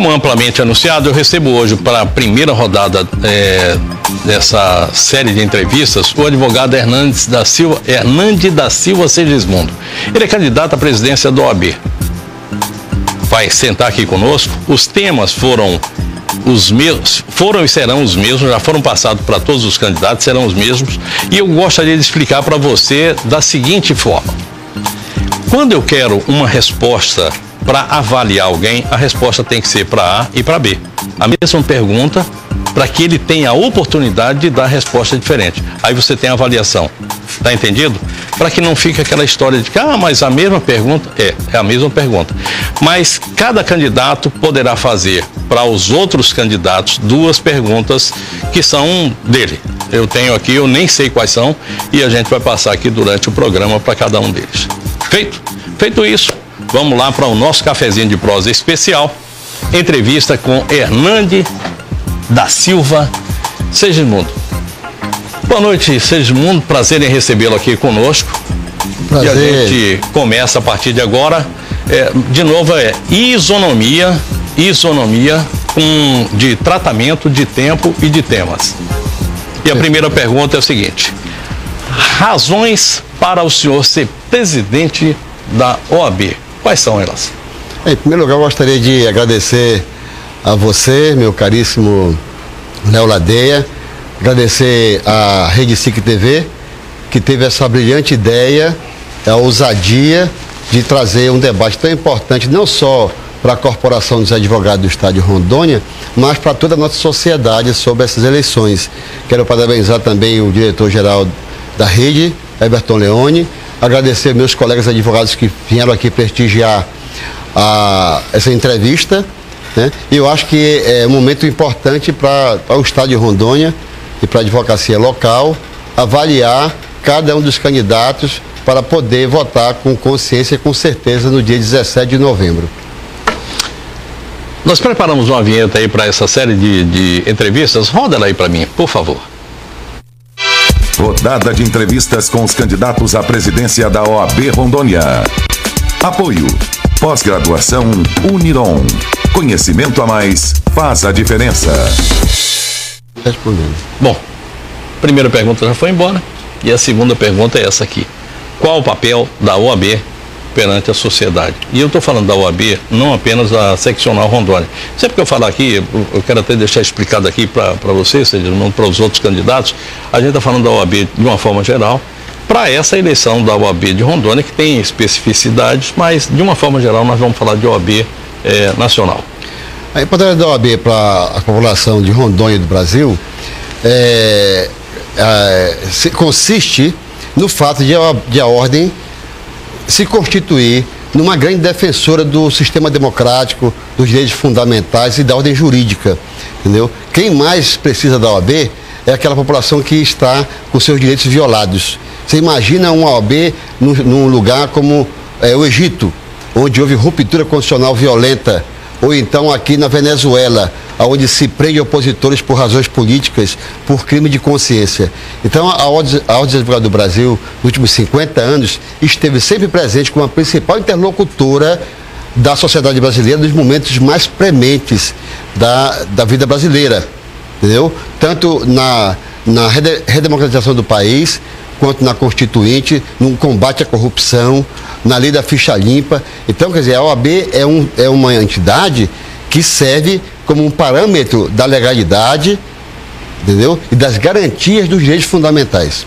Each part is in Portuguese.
Como amplamente anunciado, eu recebo hoje para a primeira rodada dessa série de entrevistas o advogado Hernandes da Silva Segismundo. Ele é candidato à presidência da OAB. Vai sentar aqui conosco. Os temas foram os mesmos, foram e serão os mesmos, já foram passados para todos os candidatos, serão os mesmos. E eu gostaria de explicar para você da seguinte forma. Quando eu quero uma resposta para avaliar alguém, a resposta tem que ser para A e para B. A mesma pergunta, para que ele tenha a oportunidade de dar resposta diferente. Aí você tem a avaliação. Tá entendido? Para que não fique aquela história de que, mas a mesma pergunta, é a mesma pergunta. Mas cada candidato poderá fazer para os outros candidatos duas perguntas que são dele. Eu tenho aqui, eu nem sei quais são, e a gente vai passar aqui durante o programa para cada um deles. Feito isso, vamos lá para o nosso cafezinho de prosa especial. Entrevista com Hernandes da Silva Segismundo. Boa noite, Segismundo. Prazer em recebê-lo aqui conosco. Prazer. E a gente começa a partir de agora. De novo, isonomia de tratamento de tempo e de temas. E a primeira pergunta é o seguinte: razões para o senhor ser presidente da OAB, quais são elas? Em primeiro lugar, eu gostaria de agradecer a você, meu caríssimo Léo Ladeia, agradecer à Rede SIC TV, que teve essa brilhante ideia, a ousadia de trazer um debate tão importante, não só para a Corporação dos Advogados do Estado de Rondônia, mas para toda a nossa sociedade sobre essas eleições. Quero parabenizar também o diretor-geral da rede, Everton Leone, agradecer meus colegas advogados que vieram aqui prestigiar essa entrevista, né? E eu acho que é um momento importante para o Estado de Rondônia e para a advocacia local avaliar cada um dos candidatos para poder votar com consciência e com certeza no dia 17 de novembro. Nós preparamos uma vinheta aí para essa série de entrevistas. Roda ela aí para mim, por favor. Rodada de entrevistas com os candidatos à presidência da OAB Rondônia. Apoio. Pós-graduação Uniron. Conhecimento a mais faz a diferença. Respondendo. Bom, a primeira pergunta já foi embora e a segunda pergunta é essa aqui. Qual o papel da OAB perante a sociedade? E eu estou falando da OAB, não apenas da seccional Rondônia. Sempre que eu falar aqui, eu quero até deixar explicado aqui para você, seja para os outros candidatos, a gente está falando da OAB de uma forma geral, para essa eleição da OAB de Rondônia, que tem especificidades, mas de uma forma geral nós vamos falar de OAB nacional. A importância da OAB para a população de Rondônia e do Brasil consiste no fato de a ordem se constituir numa grande defensora do sistema democrático, dos direitos fundamentais e da ordem jurídica, entendeu? Quem mais precisa da OAB é aquela população que está com seus direitos violados. Você imagina uma OAB num lugar como o Egito, onde houve ruptura constitucional violenta, ou então aqui na Venezuela, onde se prende opositores por razões políticas, por crime de consciência. Então, a Ordem dos Advogados do Brasil, nos últimos 50 anos, esteve sempre presente como a principal interlocutora da sociedade brasileira nos momentos mais prementes da vida brasileira, entendeu? Tanto na redemocratização do país, quanto na Constituinte, no combate à corrupção, na lei da ficha limpa. Então, quer dizer, a OAB é uma entidade que serve como um parâmetro da legalidade, entendeu? E das garantias dos direitos fundamentais.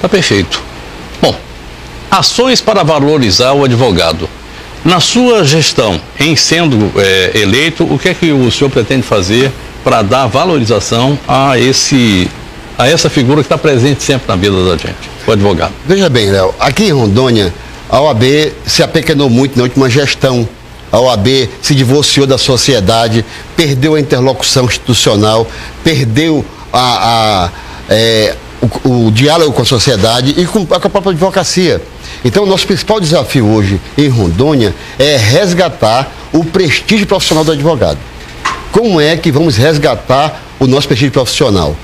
Tá perfeito. Bom, ações para valorizar o advogado. Na sua gestão, em sendo eleito, o que é que o senhor pretende fazer para dar valorização a essa figura que está presente sempre na vida da gente, o advogado? Veja bem, Léo, aqui em Rondônia, a OAB se apequenou muito na última gestão. A OAB se divorciou da sociedade, perdeu a interlocução institucional, perdeu o diálogo com a sociedade e com a própria advocacia. Então, o nosso principal desafio hoje em Rondônia é resgatar o prestígio profissional do advogado. Como é que vamos resgatar o nosso prestígio profissional?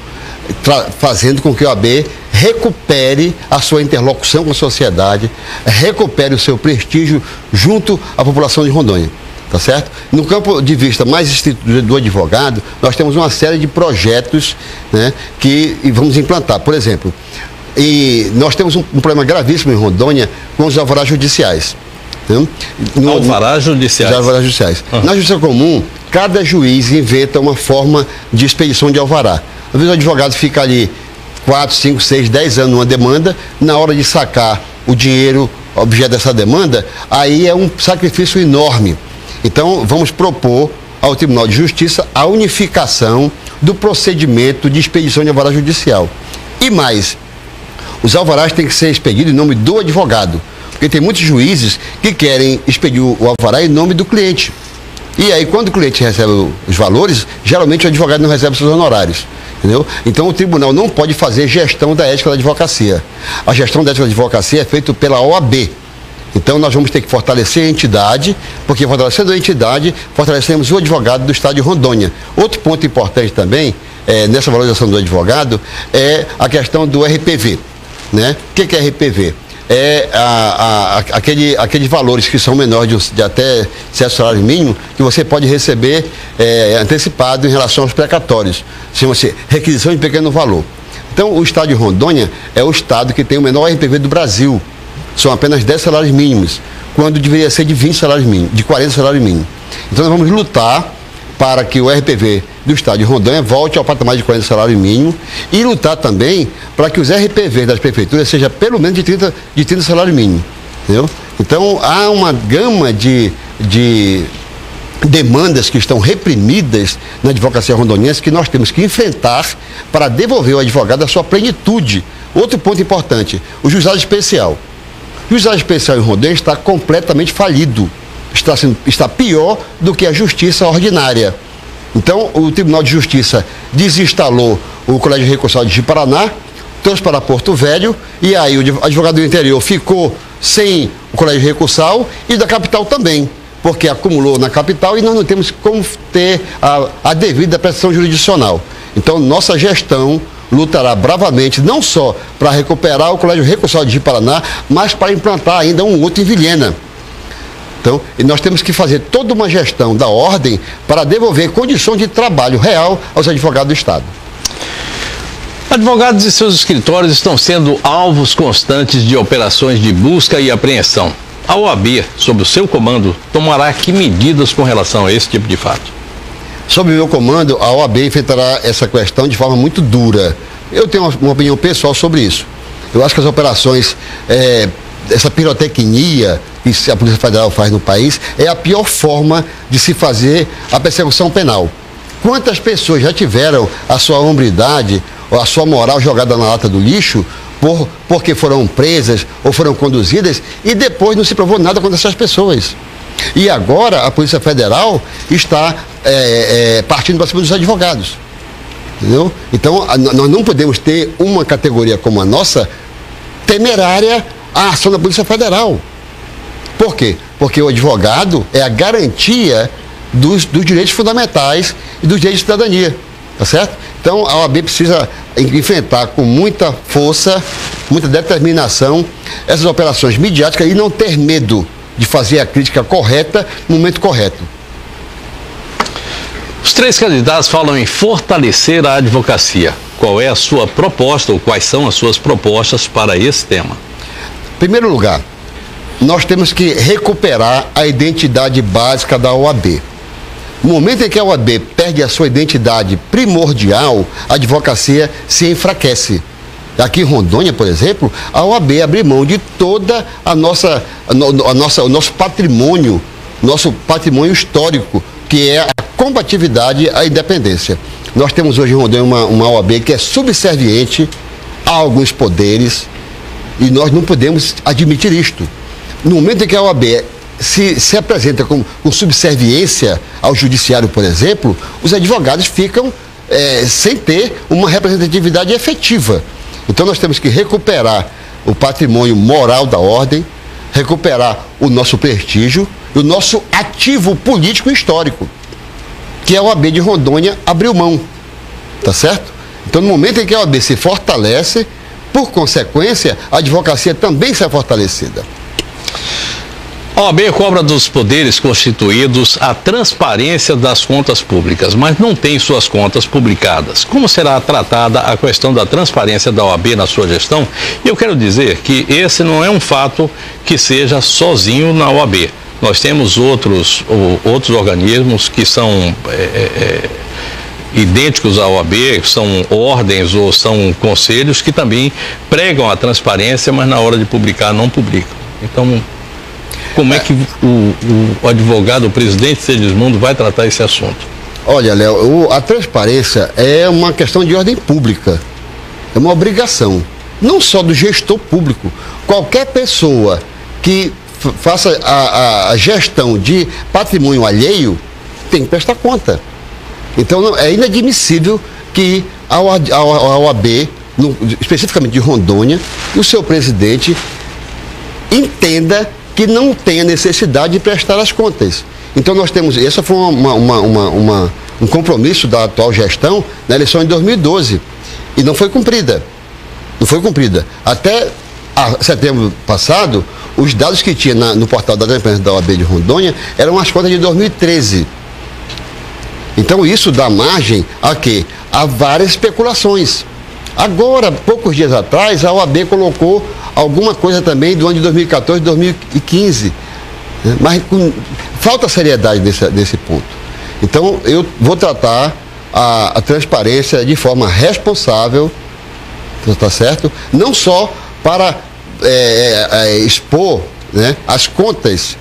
Fazendo com que a OAB recupere a sua interlocução com a sociedade, recupere o seu prestígio junto à população de Rondônia. tá certo? No campo de vista mais estrito do advogado, nós temos uma série de projetos, né, que vamos implantar. Por exemplo, e nós temos um problema gravíssimo em Rondônia com os alvarás judiciais. Né? Alvarás judiciais. Alvarás judiciais. Na justiça comum, cada juiz inventa uma forma de expedição de alvará. Às vezes o advogado fica ali 4, 5, 6, 10 anos numa demanda, na hora de sacar o dinheiro objeto dessa demanda, aí é um sacrifício enorme. Então, vamos propor ao Tribunal de Justiça a unificação do procedimento de expedição de alvará judicial. E mais, os alvarás têm que ser expedidos em nome do advogado, porque tem muitos juízes que querem expedir o alvará em nome do cliente. E aí, quando o cliente recebe os valores, geralmente o advogado não recebe seus honorários. Entendeu? Então, o tribunal não pode fazer gestão da ética da advocacia. A gestão da ética da advocacia é feita pela OAB. Então, nós vamos ter que fortalecer a entidade, porque fortalecendo a entidade, fortalecemos o advogado do estado de Rondônia. Outro ponto importante também, nessa valorização do advogado, é a questão do RPV. Né? O que é RPV? É aqueles valores que são menores de até certo salário mínimo, que você pode receber antecipado em relação aos precatórios. Chama-se requisição de pequeno valor. Então, o estado de Rondônia é o estado que tem o menor RPV do Brasil. São apenas 10 salários mínimos, quando deveria ser de 20 salários mínimos, de 40 salários mínimos. Então, nós vamos lutar para que o RPV do estado de Rondônia volte ao patamar de 40 salários mínimos e lutar também para que os RPV das prefeituras seja pelo menos de 30 salários mínimos. Entendeu? Então, há uma gama de demandas que estão reprimidas na advocacia rondoniense que nós temos que enfrentar para devolver o advogado à sua plenitude. Outro ponto importante, o juizado especial. O juizado especial em Rondônia está completamente falido. Está pior do que a justiça ordinária. Então, o Tribunal de Justiça desinstalou o Colégio Recursal de Ji-Paraná, trouxe para Porto Velho, e aí o advogado do interior ficou sem o Colégio Recursal e da capital também, porque acumulou na capital e nós não temos como ter a devida prestação jurisdicional. Então, nossa gestão lutará bravamente, não só para recuperar o Colégio Recursal de Ji-Paraná, mas para implantar ainda um outro em Vilhena. Então, nós temos que fazer toda uma gestão da ordem para devolver condição de trabalho real aos advogados do Estado. Advogados e seus escritórios estão sendo alvos constantes de operações de busca e apreensão. A OAB, sob o seu comando, tomará que medidas com relação a esse tipo de fato? Sob o meu comando, a OAB enfrentará essa questão de forma muito dura. Eu tenho uma opinião pessoal sobre isso. Eu acho que as operações, essa pirotecnia que a Polícia Federal faz no país, é a pior forma de se fazer a persecução penal. Quantas pessoas já tiveram a sua hombridade ou a sua moral jogada na lata do lixo porque foram presas ou foram conduzidas e depois não se provou nada contra essas pessoas? E agora a Polícia Federal está partindo para cima dos advogados. Entendeu? Então, nós não podemos ter uma categoria como a nossa temerária à ação da Polícia Federal. Por quê? Porque o advogado é a garantia dos direitos fundamentais e dos direitos de cidadania, tá certo? Então, a OAB precisa enfrentar com muita força, muita determinação, essas operações midiáticas e não ter medo de fazer a crítica correta no momento correto. Os três candidatos falam em fortalecer a advocacia. Qual é a sua proposta ou quais são as suas propostas para esse tema? Em primeiro lugar, nós temos que recuperar a identidade básica da OAB. No momento em que a OAB perde a sua identidade primordial, a advocacia se enfraquece. Aqui em Rondônia, por exemplo, a OAB abre mão de toda o nosso patrimônio histórico, que é a combatividade à independência. Nós temos hoje em Rondônia uma OAB que é subserviente a alguns poderes e nós não podemos admitir isto. No momento em que a OAB se apresenta com subserviência ao judiciário, por exemplo, os advogados ficam sem ter uma representatividade efetiva. Então nós temos que recuperar o patrimônio moral da ordem, recuperar o nosso prestígio e o nosso ativo político e histórico, que a OAB de Rondônia abriu mão, tá certo? Então no momento em que a OAB se fortalece, por consequência, a advocacia também será fortalecida. A OAB cobra dos poderes constituídos a transparência das contas públicas, mas não tem suas contas publicadas. Como será tratada a questão da transparência da OAB na sua gestão? E eu quero dizer que esse não é um fato que seja sozinho na OAB. Nós temos outros organismos que são idênticos à OAB, são ordens ou são conselhos que também pregam a transparência, mas na hora de publicar não publicam. Então, como é que o advogado, o presidente Segismundo vai tratar esse assunto? Olha, Léo, a transparência é uma questão de ordem pública, é uma obrigação, não só do gestor público. Qualquer pessoa que faça a gestão de patrimônio alheio tem que prestar conta. Então, é inadmissível que a OAB, especificamente de Rondônia, e o seu presidente entenda que não tenha necessidade de prestar as contas. Então nós temos, esse foi um compromisso da atual gestão na eleição de 2012 e não foi cumprida. Não foi cumprida. Até setembro passado, os dados que tinha no portal da transparência da OAB de Rondônia eram as contas de 2013. Então isso dá margem a quê? A várias especulações. Agora, poucos dias atrás, a OAB colocou alguma coisa também do ano de 2014 e 2015. Mas falta seriedade nesse ponto. Então, eu vou tratar a transparência de forma responsável, tá certo? Não só para expor, né, as contas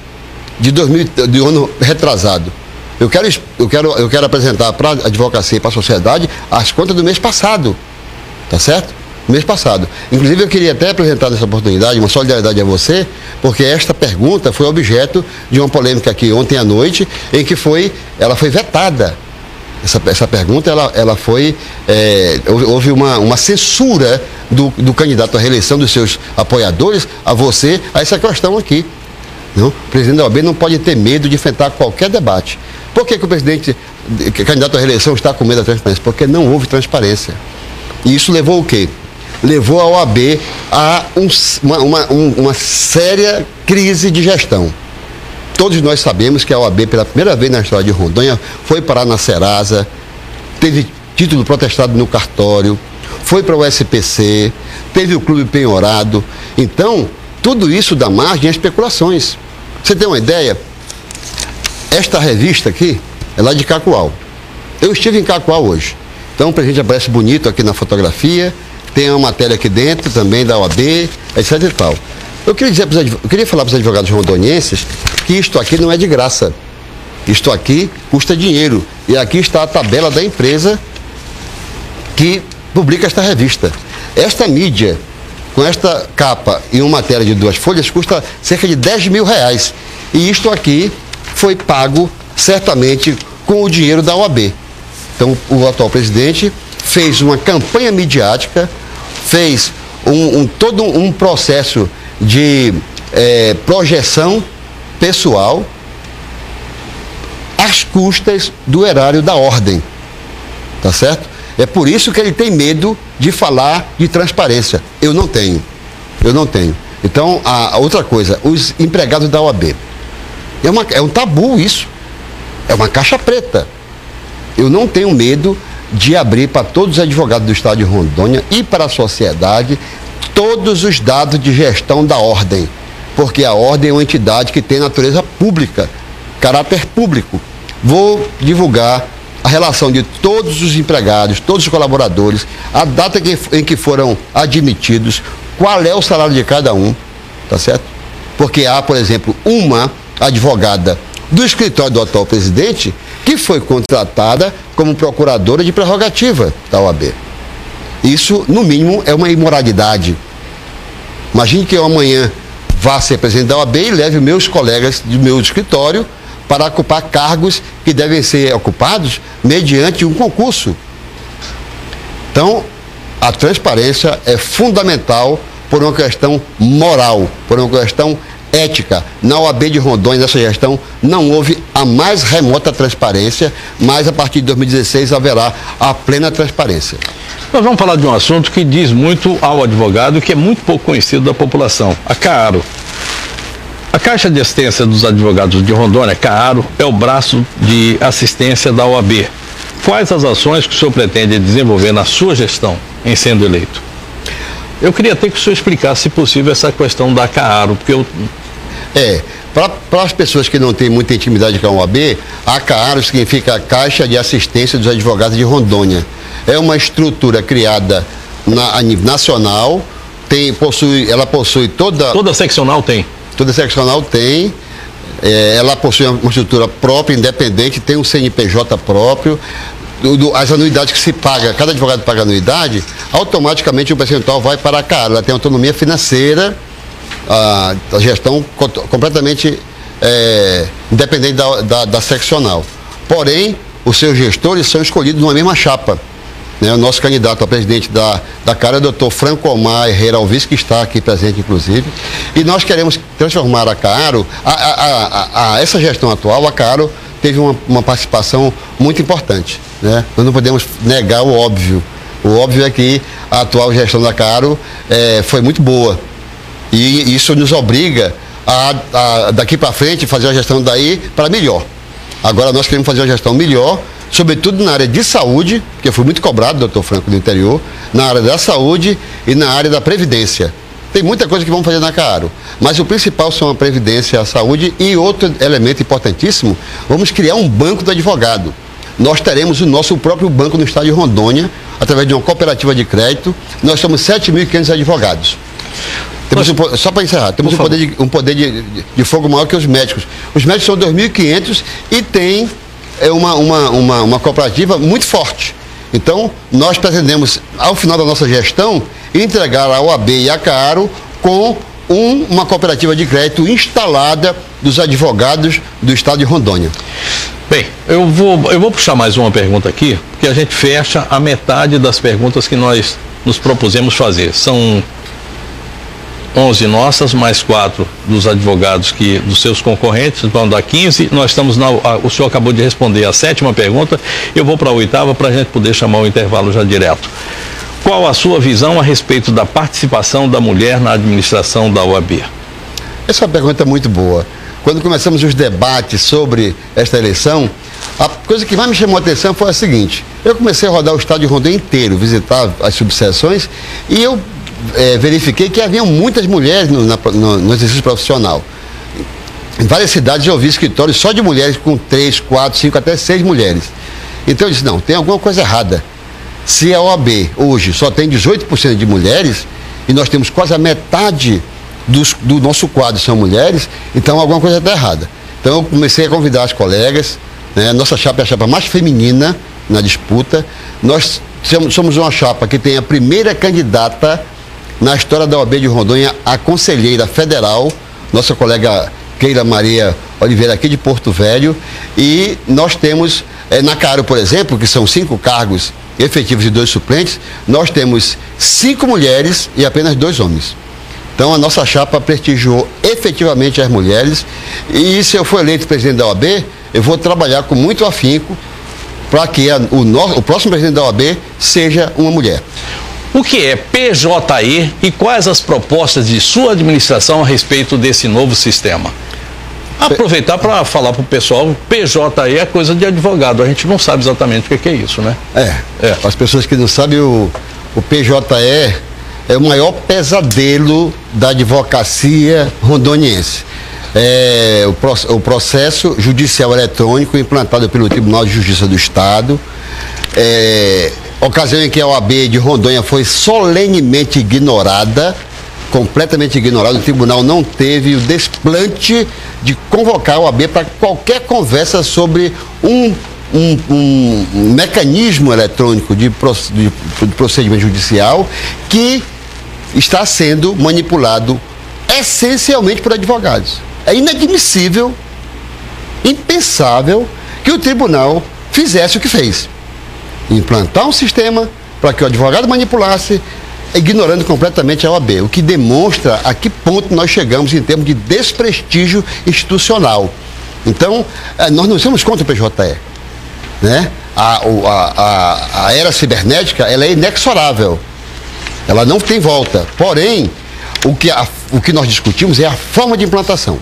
do ano retrasado. Eu quero apresentar para a advocacia e para a sociedade as contas do mês passado. Tá certo? Mês passado. Inclusive, eu queria até apresentar nessa oportunidade uma solidariedade a você, porque esta pergunta foi objeto de uma polêmica aqui ontem à noite, em que ela foi vetada. Essa pergunta, houve uma censura do candidato à reeleição, dos seus apoiadores, a você, a essa questão aqui. Não? O presidente da OAB não pode ter medo de enfrentar qualquer debate. Por que o candidato à reeleição está com medo da transparência? Porque não houve transparência. E isso levou o quê? Levou a OAB a uma séria crise de gestão. Todos nós sabemos que a OAB, pela primeira vez na história de Rondônia, foi parar na Serasa, teve título protestado no cartório, foi para o SPC, teve o clube penhorado. Então, tudo isso dá margem a especulações. Você tem uma ideia? Esta revista aqui é lá de Cacoal. Eu estive em Cacoal hoje. Então o presidente aparece bonito aqui na fotografia, tem uma matéria aqui dentro também da OAB, etc e tal. Eu queria falar para os advogados rondonienses que isto aqui não é de graça. Isto aqui custa dinheiro. E aqui está a tabela da empresa que publica esta revista. Esta mídia, com esta capa e uma matéria de 2 folhas, custa cerca de R$10 mil. E isto aqui foi pago certamente com o dinheiro da OAB. Então, o atual presidente fez uma campanha midiática, fez todo um processo de projeção pessoal às custas do erário da ordem. Tá certo? É por isso que ele tem medo de falar de transparência. Eu não tenho. Então, a outra coisa, os empregados da OAB. É um tabu isso. É uma caixa preta. Eu não tenho medo de abrir para todos os advogados do estado de Rondônia e para a sociedade todos os dados de gestão da ordem, porque a ordem é uma entidade que tem natureza pública, caráter público. Vou divulgar a relação de todos os empregados, todos os colaboradores, a data em que foram admitidos, qual é o salário de cada um, tá certo? Porque há, por exemplo, uma advogada do escritório do atual presidente que foi contratada como procuradora de prerrogativa da OAB. Isso, no mínimo, é uma imoralidade. Imagine que eu amanhã vá ser presidente da OAB e leve meus colegas do meu escritório para ocupar cargos que devem ser ocupados mediante um concurso. Então, a transparência é fundamental por uma questão moral, por uma questão ética. Na OAB de Rondônia, nessa gestão, não houve a mais remota transparência, mas a partir de 2016 haverá a plena transparência. Nós vamos falar de um assunto que diz muito ao advogado, que é muito pouco conhecido da população, a Caaro. A Caixa de Assistência dos Advogados de Rondônia, CAARO, é o braço de assistência da OAB. Quais as ações que o senhor pretende desenvolver na sua gestão em sendo eleito? Eu queria até que o senhor explicasse, se possível, essa questão da CAARO, porque eu... Para as pessoas que não têm muita intimidade com a OAB, a CAARO significa a Caixa de Assistência dos Advogados de Rondônia. É uma estrutura criada a nível nacional, ela possui toda... Toda seccional tem? Toda seccional tem, ela possui uma estrutura própria, independente, tem um CNPJ próprio, as anuidades que se paga, cada advogado paga anuidade, automaticamente o percentual vai para a CAARO, ela tem autonomia financeira, a gestão completamente independente da seccional. Porém, os seus gestores são escolhidos numa mesma chapa. O nosso candidato a presidente da CAARO é o doutor Franco Omar Herrera Alves, que está aqui presente, inclusive. E nós queremos transformar a CAARO, essa gestão atual, a CAARO teve uma participação muito importante. Nós não podemos negar o óbvio. O óbvio é que a atual gestão da CAARO foi muito boa. E isso nos obriga a daqui para frente, fazer uma gestão daí para melhor. Agora nós queremos fazer uma gestão melhor, sobretudo na área de saúde, que eu fui muito cobrado, doutor Franco, do interior, na área da saúde e na área da previdência. Tem muita coisa que vamos fazer na CAARO, mas o principal são a previdência, a saúde e outro elemento importantíssimo, vamos criar um banco do advogado. Nós teremos o nosso próprio banco no estado de Rondônia, através de uma cooperativa de crédito. Nós somos 7.500 advogados. Só para encerrar, temos um poder de fogo maior que os médicos. Os médicos são 2.500 e tem uma cooperativa muito forte. Então, nós pretendemos, ao final da nossa gestão, entregar a OAB e a CAARO com uma cooperativa de crédito instalada dos advogados do estado de Rondônia. Bem, eu vou puxar mais uma pergunta aqui, porque a gente fecha a metade das perguntas que nós nos propusemos fazer. São 11 nossas, mais 4 dos advogados dos seus concorrentes, vão dar 15. Nós estamos o senhor acabou de responder a 7ª pergunta, eu vou para a 8ª para a gente poder chamar o intervalo já direto. Qual a sua visão a respeito da participação da mulher na administração da OAB? Essa é uma pergunta muito boa. Quando começamos os debates sobre esta eleição, a coisa que mais me chamou a atenção foi a seguinte: eu comecei a rodar o estado de Rondônia inteiro, visitar as subseções, e eu verifiquei que havia muitas mulheres no exercício profissional. Em várias cidades eu vi escritórios só de mulheres com 3, 4, 5, até 6 mulheres. Então eu disse, não, tem alguma coisa errada. Se a OAB hoje só tem 18% de mulheres, e nós temos quase a metade do nosso quadro são mulheres, então alguma coisa está errada. Então eu comecei a convidar as colegas, nossa chapa é a chapa mais feminina na disputa. Nós somos uma chapa que tem a primeira candidata na história da OAB de Rondônia, a conselheira federal, nossa colega Keila Maria Oliveira, aqui de Porto Velho, e nós temos, na CAARO, por exemplo, que são 5 cargos efetivos e 2 suplentes, nós temos 5 mulheres e apenas 2 homens. Então a nossa chapa prestigiou efetivamente as mulheres, e se eu for eleito presidente da OAB, eu vou trabalhar com muito afinco para que o próximo presidente da OAB seja uma mulher. O que é PJE e quais as propostas de sua administração a respeito desse novo sistema? Aproveitar para falar para o pessoal, PJE é coisa de advogado, a gente não sabe exatamente o que é isso, né? As pessoas que não sabem, o PJE é o maior pesadelo da advocacia rondoniense. O processo judicial eletrônico implantado pelo Tribunal de Justiça do Estado, ocasião em que a OAB de Rondônia foi solenemente ignorada, completamente ignorada. O tribunal não teve o desplante de convocar a OAB para qualquer conversa sobre um mecanismo eletrônico de procedimento judicial que está sendo manipulado essencialmente por advogados. É inadmissível, impensável que o tribunal fizesse o que fez. Implantar um sistema para que o advogado manipulasse, ignorando completamente a OAB, o que demonstra a que ponto nós chegamos em termos de desprestígio institucional. Então, nós não somos contra o PJE, né? A era cibernética, ela é inexorável, ela não tem volta. Porém, o que nós discutimos é a forma de implantação.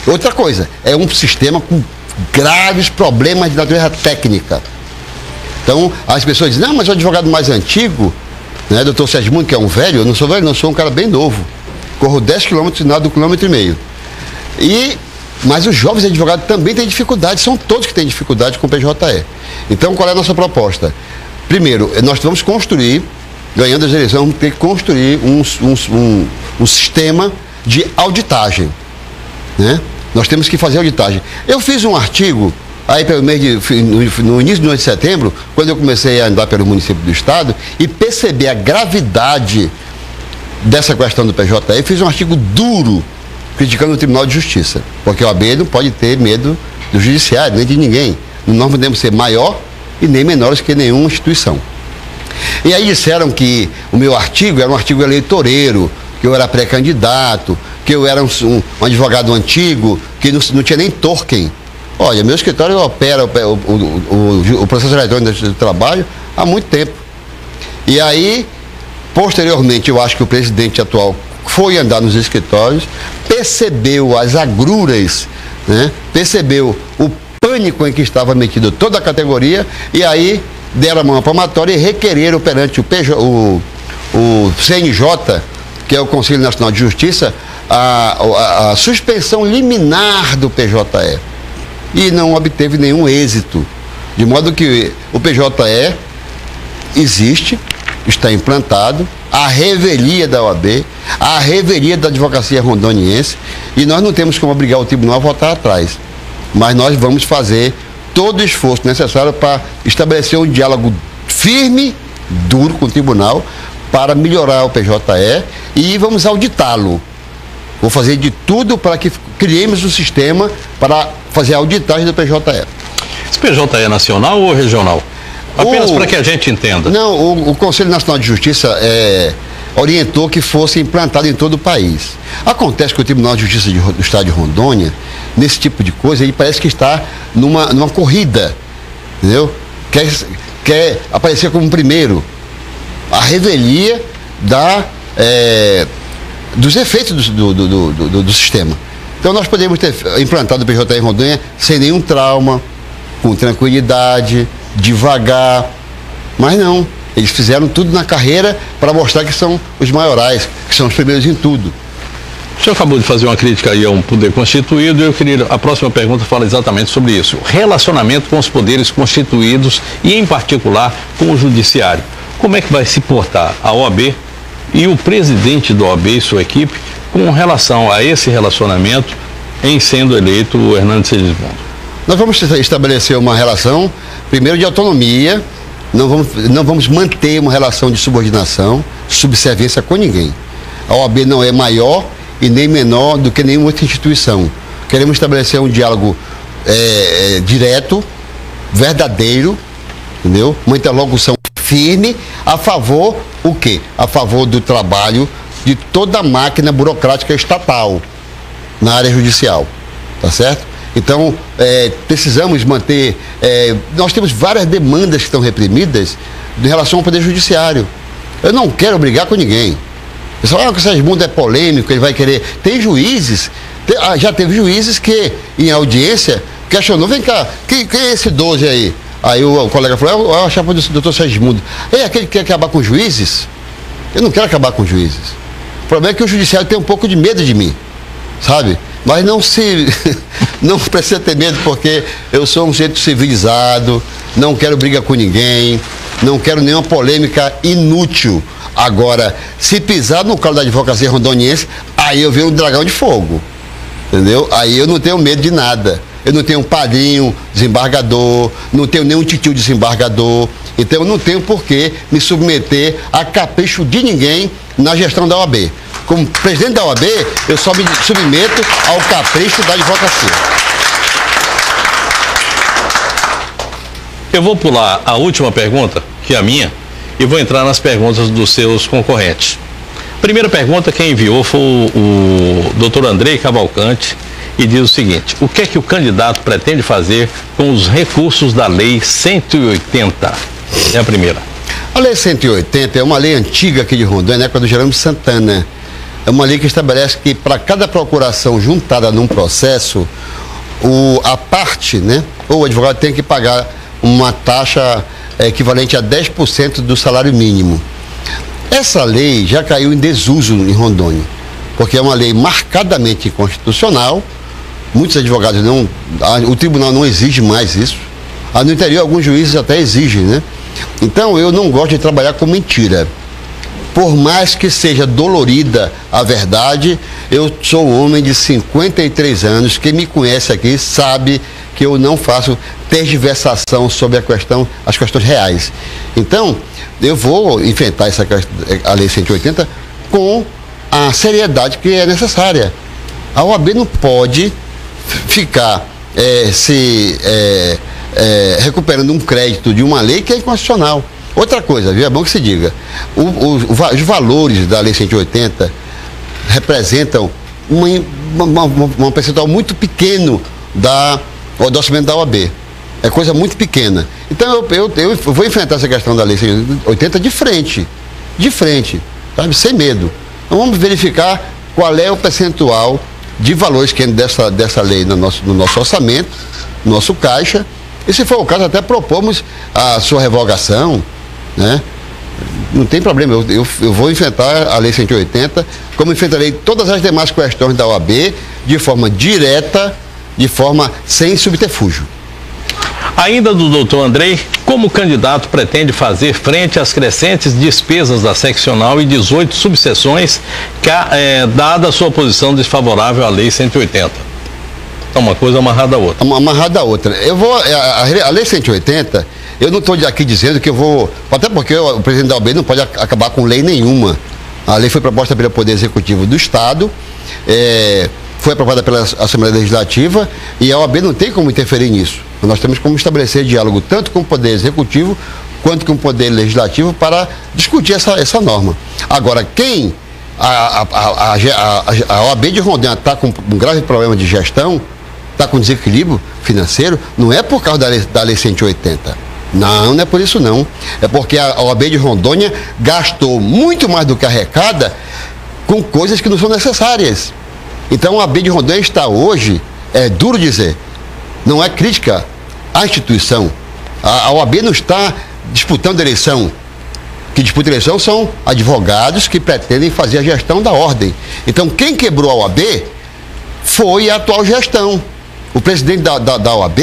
Outra coisa, é um sistema com graves problemas de natureza técnica. Então, as pessoas dizem, não, mas o advogado mais antigo, né, doutor Segismundo, que é um velho, eu não sou velho, não, sou um cara bem novo. Corro 10 quilômetros e nado 1,5 km. Mas os jovens advogados também têm dificuldade, são todos que têm dificuldade com o PJE. Então, qual é a nossa proposta? Primeiro, nós vamos construir, ganhando as eleições, vamos ter que construir um sistema de auditagem. Né? Nós temos que fazer auditagem. Eu fiz um artigo, aí pelo mês no início do mês de setembro, quando eu comecei a andar pelo município do estado, e perceber a gravidade dessa questão do PJE, eu fiz um artigo duro, criticando o Tribunal de Justiça, porque o OAB não pode ter medo do judiciário, nem de ninguém. Nós não podemos ser maior e nem menores que nenhuma instituição. E aí disseram que o meu artigo era um artigo eleitoreiro, que eu era pré-candidato, que eu era um advogado antigo, que não tinha nem token. Olha, meu escritório opera o processo eletrônico do trabalho há muito tempo. E aí, posteriormente, eu acho que o presidente atual foi andar nos escritórios, percebeu as agruras, né? Percebeu o pânico em que estava metido toda a categoria, e aí deram a mão à palmatória e requereram perante o CNJ, que é o Conselho Nacional de Justiça, a suspensão liminar do PJE. E não obteve nenhum êxito. De modo que o PJE existe, está implantado, a revelia da OAB, a revelia da advocacia rondoniense, e nós não temos como obrigar o tribunal a voltar atrás. Mas nós vamos fazer todo o esforço necessário para estabelecer um diálogo firme, duro com o tribunal, para melhorar o PJE, e vamos auditá-lo. Vou fazer de tudo para que criemos um sistema para fazer a auditagem do PJE. Esse PJE é nacional ou regional? Apenas para que a gente entenda. Não, o Conselho Nacional de Justiça orientou que fosse implantado em todo o país. Acontece que o Tribunal de Justiça do Estado de Rondônia, nesse tipo de coisa, ele parece que está numa corrida, entendeu? Quer aparecer como primeiro. A revelia dos efeitos do sistema. Então nós podemos ter implantado o PJE em Rondônia sem nenhum trauma, com tranquilidade, devagar, mas não. Eles fizeram tudo na carreira para mostrar que são os maiorais, que são os primeiros em tudo. O senhor acabou de fazer uma crítica aí a um poder constituído, e eu queria, a próxima pergunta fala exatamente sobre isso. Relacionamento com os poderes constituídos e, em particular, com o judiciário. Como é que vai se portar a OAB e o presidente da OAB e sua equipe com relação a esse relacionamento em sendo eleito o Hernandes Segismundo? Nós vamos estabelecer uma relação, primeiro, de autonomia, não vamos manter uma relação de subordinação, subserviência com ninguém. A OAB não é maior e nem menor do que nenhuma outra instituição. Queremos estabelecer um diálogo direto, verdadeiro, entendeu? Uma interlocução firme a favor, o quê? A favor do trabalho de toda a máquina burocrática estatal na área judicial, tá certo? Então, precisamos manter... nós temos várias demandas que estão reprimidas em relação ao Poder Judiciário. Eu não quero brigar com ninguém. O pessoal, que o Segismundo é polêmico, ele vai querer... Tem juízes, já teve juízes que, em audiência, questionou, vem cá, quem é esse 12 aí? Aí o colega falou, é a chapa do doutor Segismundo. É aquele que quer acabar com os juízes? Eu não quero acabar com os juízes. O problema é que o judiciário tem um pouco de medo de mim, sabe? Mas não precisa ter medo, porque eu sou um sujeito civilizado, não quero briga com ninguém, não quero nenhuma polêmica inútil. Agora, se pisar no calo da advocacia rondoniense, aí eu venho um dragão de fogo, entendeu? Aí eu não tenho medo de nada. Eu não tenho um padrinho desembargador, não tenho nenhum titio desembargador, então eu não tenho por que me submeter a capricho de ninguém na gestão da OAB. Como presidente da OAB, eu só me submeto ao capricho da advocacia. Eu vou pular a última pergunta, que é a minha, e vou entrar nas perguntas dos seus concorrentes. Primeira pergunta, quem enviou foi o doutor Andrei Cavalcante, e diz o seguinte: o que é que o candidato pretende fazer com os recursos da Lei 180? É a primeira. A Lei 180 é uma lei antiga aqui de Rondônia, época do Jerônimo Santana. é uma lei que estabelece que para cada procuração juntada num processo, a parte, né, ou o advogado tem que pagar uma taxa equivalente a 10% do salário mínimo. Essa lei já caiu em desuso em Rondônia, porque é uma lei marcadamente inconstitucional. Muitos advogados o tribunal não exige mais isso. No interior, alguns juízes até exigem, né? Então, eu não gosto de trabalhar com mentira. Por mais que seja dolorida a verdade, eu sou um homem de 53 anos, quem me conhece aqui sabe que eu não faço tergiversação sobre as questões reais. Então, eu vou enfrentar a Lei 180 com a seriedade que é necessária. A OAB não pode ficar recuperando um crédito de uma lei que é inconstitucional. Outra coisa, viu? É bom que se diga, os valores da Lei 180 representam um percentual muito pequeno do orçamento da OAB. É coisa muito pequena. Então eu vou enfrentar essa questão da Lei 180 de frente, sabe? Sem medo. Então vamos verificar qual é o percentual de valores que é dessa lei no nosso orçamento, no nosso caixa, e se for o caso até propomos a sua revogação, né? Não tem problema, eu vou enfrentar a Lei 180, como enfrentarei todas as demais questões da OAB, de forma direta, de forma sem subterfúgio. Ainda do doutor Andrei, como candidato pretende fazer frente às crescentes despesas da seccional e 18 subseções, dada a sua posição desfavorável à Lei 180? Então, uma coisa amarrada à outra. Amarrada à outra. A Lei 180, eu não estou aqui dizendo que eu vou... Até porque o presidente da OAB não pode acabar com lei nenhuma. A lei foi proposta pelo Poder Executivo do Estado, foi aprovada pela Assembleia Legislativa e a OAB não tem como interferir nisso. Nós temos como estabelecer diálogo tanto com o Poder Executivo quanto com o Poder Legislativo para discutir essa norma. Agora, a OAB de Rondônia está com um grave problema de gestão, está com desequilíbrio financeiro, não é por causa da Lei 180. Não é por isso não. É porque a OAB de Rondônia gastou muito mais do que arrecada com coisas que não são necessárias. Então a OAB de Rondônia está hoje, é duro dizer, não é crítica à instituição. A OAB não está disputando eleição. Que disputa eleição são advogados que pretendem fazer a gestão da ordem. Então quem quebrou a OAB foi a atual gestão. O presidente da OAB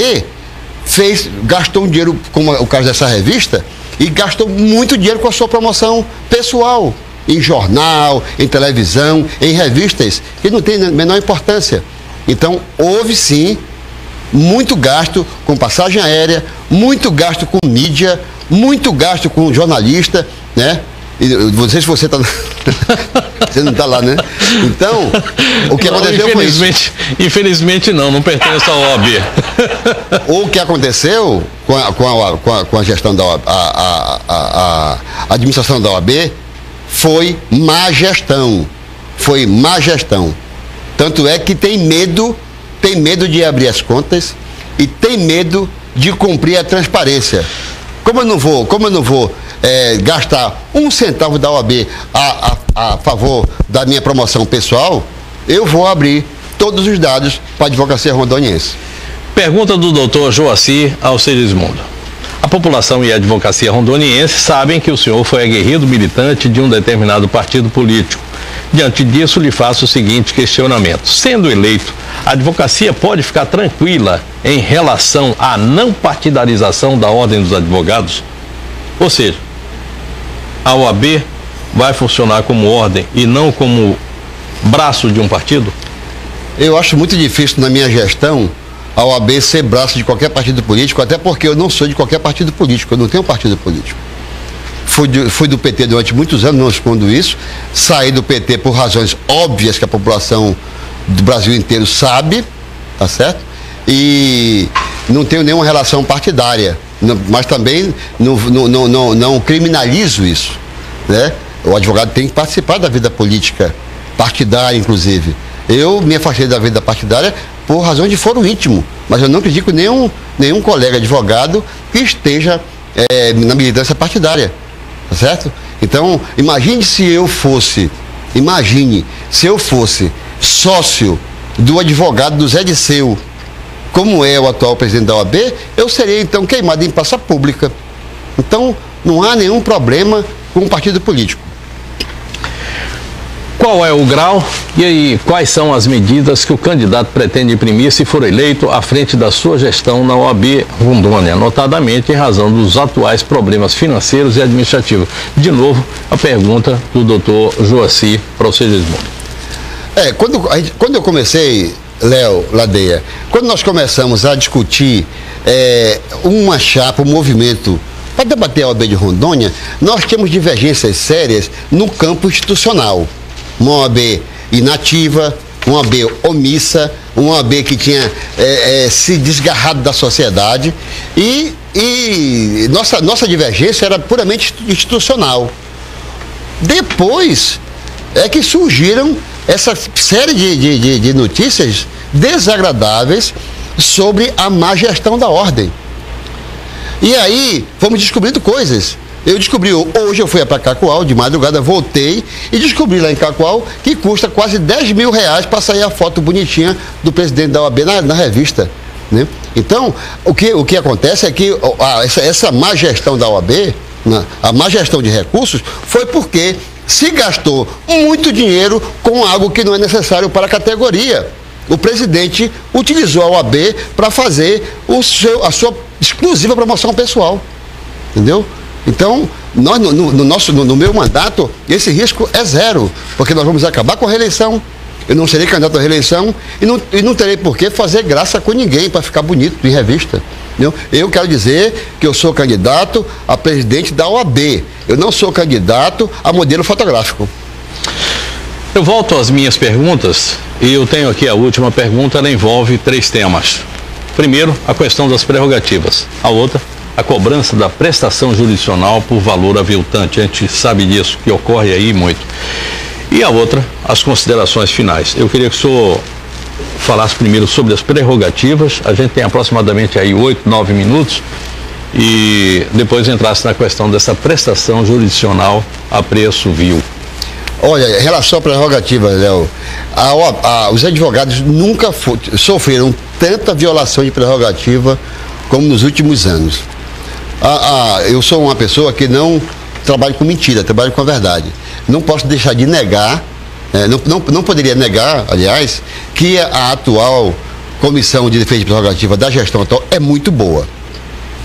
gastou um dinheiro, como é o caso dessa revista, e gastou muito dinheiro com a sua promoção pessoal, em jornal, em televisão, em revistas, que não tem a menor importância. Então, houve sim muito gasto com passagem aérea, muito gasto com mídia, muito gasto com jornalista, né? Não sei se você está... Você não está lá, né? Então, o que aconteceu foi isso. Infelizmente não pertence à OAB. O que aconteceu com a gestão da OAB, a administração da OAB, foi má gestão. Foi má gestão. Tanto é que tem medo de abrir as contas e tem medo de cumprir a transparência. Como eu não vou gastar um centavo da OAB a favor da minha promoção pessoal, eu vou abrir todos os dados para a advocacia rondoniense. Pergunta do doutor Joacir ao Segismundo. A população e a advocacia rondoniense sabem que o senhor foi aguerrido militante de um determinado partido político. Diante disso, lhe faço o seguinte questionamento. Sendo eleito, a advocacia pode ficar tranquila em relação à não partidarização da Ordem dos Advogados? Ou seja, a OAB vai funcionar como ordem e não como braço de um partido? Eu acho muito difícil na minha gestão a OAB ser braço de qualquer partido político, até porque eu não sou de qualquer partido político, eu não tenho partido político. Fui do PT durante muitos anos, não escondo isso. Saí do PT por razões óbvias que a população do Brasil inteiro sabe, tá certo? E não tenho nenhuma relação partidária, mas também não criminalizo isso, né? O advogado tem que participar da vida política, partidária inclusive. Eu me afastei da vida partidária por razões de foro íntimo, mas eu não critico nenhum colega advogado que esteja na militância partidária. Tá certo? Então, imagine se eu fosse, se eu fosse sócio do advogado do Zé Disseu, como é o atual presidente da OAB, eu seria então queimado em praça pública. Então, não há nenhum problema com um partido político. Qual é o grau e aí quais são as medidas que o candidato pretende imprimir se for eleito à frente da sua gestão na OAB Rondônia, notadamente em razão dos atuais problemas financeiros e administrativos? De novo, a pergunta do doutor Joaci para o Segismundo. Quando eu comecei, Léo Ladeia, quando nós começamos a discutir uma chapa, um movimento para debater a OAB de Rondônia, nós tínhamos divergências sérias no campo institucional. Uma OAB inativa, uma OAB omissa, uma OAB que tinha se desgarrado da sociedade e nossa divergência era puramente institucional. Depois é que surgiram essa série de notícias desagradáveis sobre a má gestão da ordem. E aí fomos descobrindo coisas. Eu descobri, hoje eu fui para Cacoal, de madrugada, voltei e descobri lá em Cacoal que custa quase 10 mil reais para sair a foto bonitinha do presidente da OAB na revista. Né? Então, o que acontece é que essa má gestão da OAB, a má gestão de recursos, foi porque se gastou muito dinheiro com algo que não é necessário para a categoria. O presidente utilizou a OAB para fazer a sua exclusiva promoção pessoal. Entendeu? Então, nós, no meu mandato, esse risco é zero, porque nós vamos acabar com a reeleição. Eu não serei candidato à reeleição e não terei por que fazer graça com ninguém para ficar bonito em revista. Entendeu? Eu quero dizer que eu sou candidato a presidente da OAB. Eu não sou candidato a modelo fotográfico. Eu volto às minhas perguntas e eu tenho aqui a última pergunta, ela envolve 3 temas. Primeiro, a questão das prerrogativas. A outra, a cobrança da prestação jurisdicional por valor aviltante. A gente sabe disso, que ocorre aí muito. E a outra, as considerações finais. Eu queria que o senhor falasse primeiro sobre as prerrogativas. A gente tem aproximadamente aí 8, 9 minutos. E depois entrasse na questão dessa prestação jurisdicional a preço vil. Olha, em relação à prerrogativa, Léo, os advogados nunca sofreram tanta violação de prerrogativa como nos últimos anos. Eu sou uma pessoa que não trabalho com mentira, trabalho com a verdade. Não posso deixar de negar, não poderia negar, aliás, que a atual comissão de defesa de prerrogativa da gestão atual é muito boa.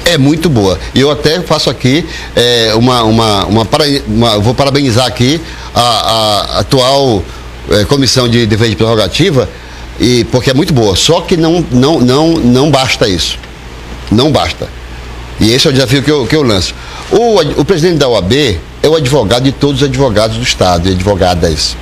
É muito boa. E eu até faço aqui vou parabenizar aqui a atual comissão de defesa de prerrogativa, porque é muito boa. Só que não basta isso. Não basta. E esse é o desafio que eu lanço. O presidente da OAB é o advogado de todos os advogados do Estado e advogadas.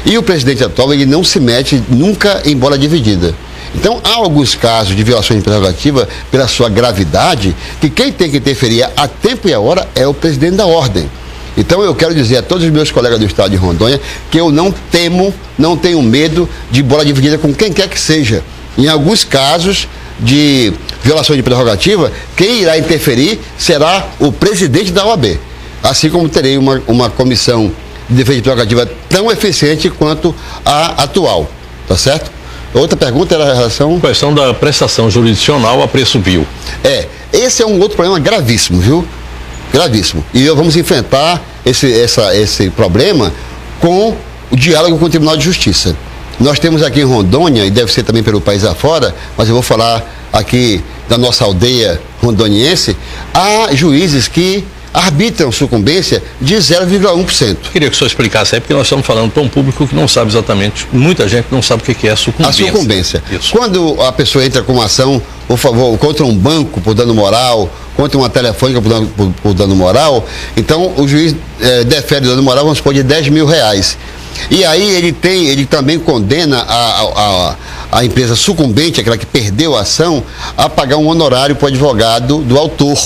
E o presidente atual, ele não se mete nunca em bola dividida. Então, há alguns casos de violação de prerrogativa, pela sua gravidade, que quem tem que interferir a tempo e a hora é o presidente da ordem. Então, eu quero dizer a todos os meus colegas do Estado de Rondônia que eu não tenho medo de bola dividida com quem quer que seja. Em alguns casos de violação de prerrogativa, quem irá interferir será o presidente da OAB. Assim como terei uma comissão de defesa de prerrogativa tão eficiente quanto a atual. Tá certo? Outra pergunta era a relação... A questão da prestação jurisdicional a preço vil. Esse é um outro problema gravíssimo, viu? Gravíssimo. E vamos enfrentar esse problema com o diálogo com o Tribunal de Justiça. Nós temos aqui em Rondônia, e deve ser também pelo país afora, mas eu vou falar aqui da nossa aldeia rondoniense, há juízes que arbitram sucumbência de 0,1%. Queria que o senhor explicasse aí, porque nós estamos falando para um público que não sabe exatamente, muita gente não sabe o que é a sucumbência. A sucumbência. Isso. Quando a pessoa entra com uma ação, por favor, contra um banco por dano moral, contra uma telefônica por dano moral, então o juiz defere o dano moral, vamos supor, de 10 mil reais. E aí ele também condena a empresa sucumbente, aquela que perdeu a ação, a pagar um honorário para o advogado do autor.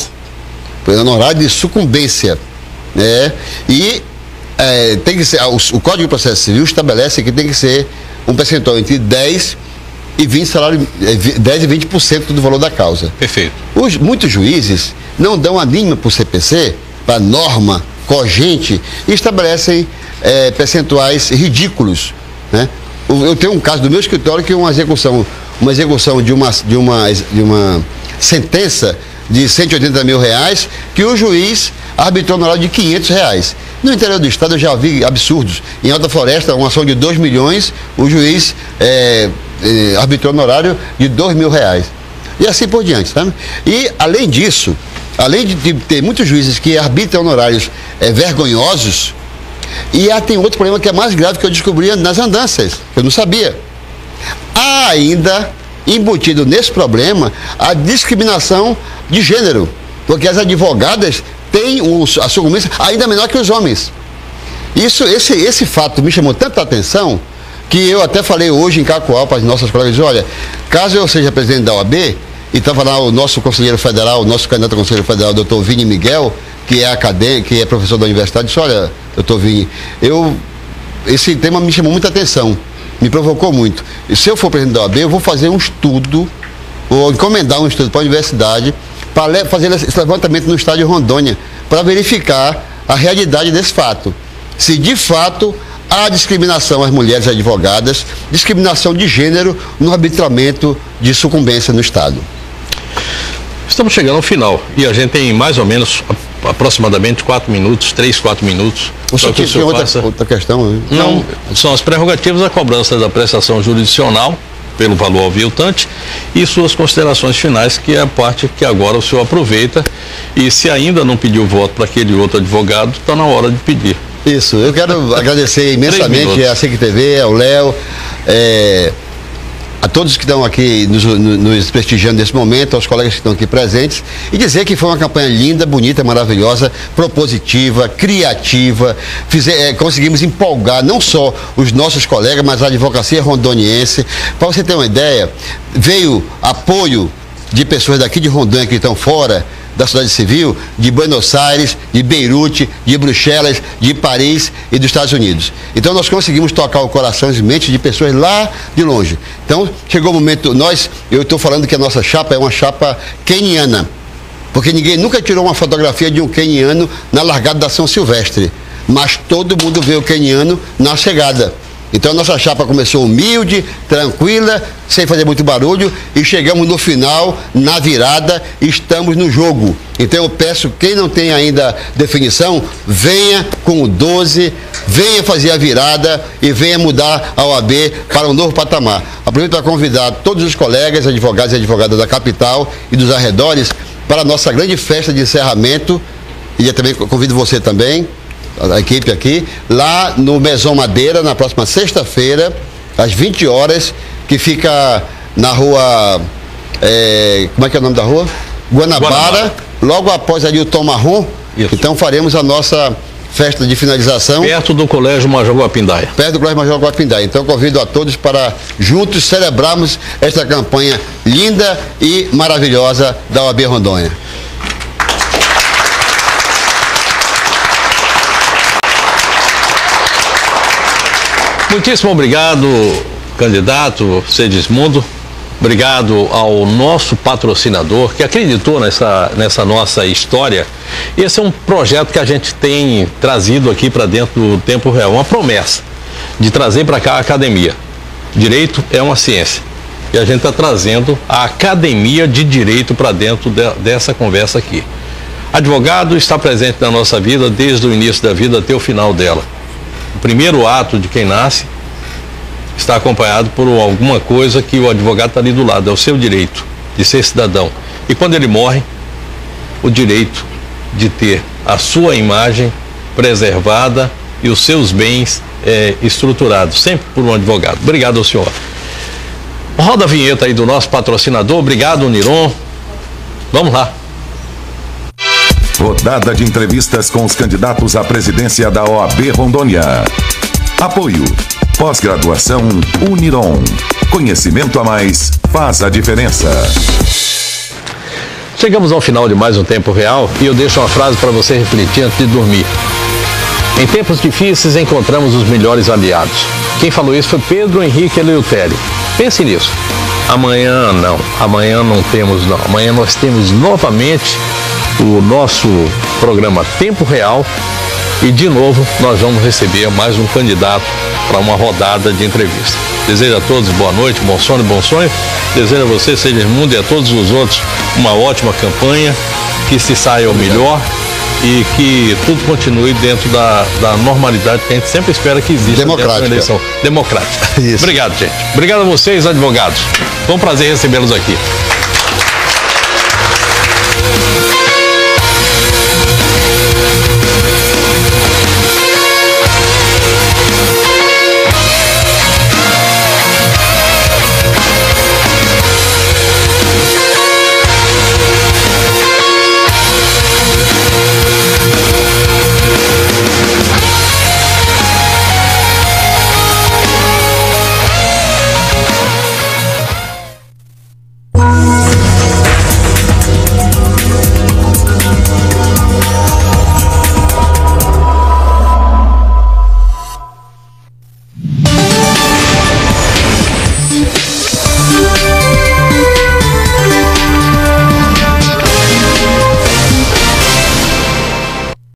Honorário de sucumbência, né? E tem que ser, o Código de Processo Civil estabelece que tem que ser um percentual entre 10 e 20% do valor da causa. Perfeito. Muitos juízes não dão a mínima para o CPC, para a norma cogente, e estabelecem percentuais ridículos. né? Eu tenho um caso do meu escritório que é uma execução de uma sentença de 180 mil reais, que o juiz arbitrou no horário de 500 reais. No interior do estado eu já vi absurdos. Em Alta Floresta, uma ação de 2 milhões, o juiz arbitrou no horário de 2 mil reais. E assim por diante, sabe? E, além disso, além de ter muitos juízes que arbitram honorários vergonhosos, tem outro problema que é mais grave, que eu descobri nas andanças, que eu não sabia. Há ainda, embutido nesse problema, a discriminação de gênero, porque as advogadas têm a sucumbência ainda menor que os homens. Esse fato me chamou tanta atenção, que eu até falei hoje em Cacoal para as nossas colegas, olha, caso eu seja presidente da OAB, e estava lá o nosso conselheiro federal, o nosso candidato a conselheiro federal, doutor Vini Miguel, que é acadêmico, que é professor da universidade, disse, olha, doutor Vini, esse tema me chamou muita atenção, me provocou muito. E se eu for presidente da OAB, eu vou fazer um estudo, vou encomendar um estudo para a universidade, para fazer esse levantamento no estado de Rondônia, para verificar a realidade desse fato. Se de fato há discriminação às mulheres advogadas, discriminação de gênero no arbitramento de sucumbência no estado. Estamos chegando ao final e a gente tem mais ou menos aproximadamente 4 minutos, 3, 4 minutos. Só que tem outra questão? Né? Não, são as prerrogativas da cobrança da prestação jurisdicional pelo valor aviltante e suas considerações finais, que é a parte que agora o senhor aproveita, e se ainda não pediu voto para aquele outro advogado, está na hora de pedir. Isso, eu quero agradecer imensamente a SIC TV, ao Léo, a todos que estão aqui nos prestigiando nesse momento, aos colegas que estão aqui presentes, e dizer que foi uma campanha linda, bonita, maravilhosa, propositiva, criativa. Conseguimos empolgar não só os nossos colegas, mas a advocacia rondoniense. Para você ter uma ideia, veio apoio de pessoas daqui de Rondônia que estão fora da sociedade civil, de Buenos Aires, de Beirute, de Bruxelas, de Paris e dos Estados Unidos. Então nós conseguimos tocar o coração e mente de pessoas lá de longe. Então chegou o momento, eu estou falando que a nossa chapa é uma chapa queniana, porque ninguém nunca tirou uma fotografia de um queniano na largada da São Silvestre, mas todo mundo vê o queniano na chegada. Então a nossa chapa começou humilde, tranquila, sem fazer muito barulho, e chegamos no final, na virada, estamos no jogo. Então eu peço, quem não tem ainda definição, venha com o 12, venha fazer a virada e venha mudar a OAB para um novo patamar. Aproveito para convidar todos os colegas, advogados e advogadas da capital e dos arredores para a nossa grande festa de encerramento, e eu também convido você também, a equipe aqui, lá no Maison Madeira, na próxima sexta-feira, às 20 horas, que fica na rua, como é que é o nome da rua? Guanabara, logo após ali o Tom Marrom. Isso. Então faremos a nossa festa de finalização. Perto do Colégio Major Guapindaia. Perto do Colégio Major Guapindaia. Então convido a todos para juntos celebrarmos esta campanha linda e maravilhosa da OAB Rondônia. Muitíssimo obrigado, candidato Segismundo. Obrigado ao nosso patrocinador que acreditou nessa nossa história. Esse é um projeto que a gente tem trazido aqui para dentro do Tempo Real, uma promessa de trazer para cá a academia. Direito é uma ciência. E a gente está trazendo a academia de direito para dentro dessa conversa aqui. Advogado está presente na nossa vida desde o início da vida até o final dela. O primeiro ato de quem nasce está acompanhado por alguma coisa que o advogado está ali do lado, é o seu direito de ser cidadão. E quando ele morre, o direito de ter a sua imagem preservada e os seus bens estruturados, sempre por um advogado. Obrigado ao senhor. Roda a vinheta aí do nosso patrocinador. Obrigado, Niron. Vamos lá. Rodada de entrevistas com os candidatos à presidência da OAB Rondônia. Apoio. Pós-graduação Uniron. Conhecimento a mais faz a diferença. Chegamos ao final de mais um Tempo Real e eu deixo uma frase para você refletir antes de dormir. Em tempos difíceis encontramos os melhores aliados. Quem falou isso foi Pedro Henrique Eleutério. Pense nisso. Amanhã não temos não. Amanhã nós temos novamente o nosso programa Tempo Real E de novo nós vamos receber mais um candidato para uma rodada de entrevista. Desejo a todos boa noite, bom sono e bom sonho. Desejo a você, Segismundo, e a todos os outros uma ótima campanha, que se saia o melhor e que tudo continue dentro da normalidade que a gente sempre espera que exista dentro da eleição democrática. Isso. Obrigado, gente. Obrigado a vocês, advogados. Foi um prazer recebê-los aqui.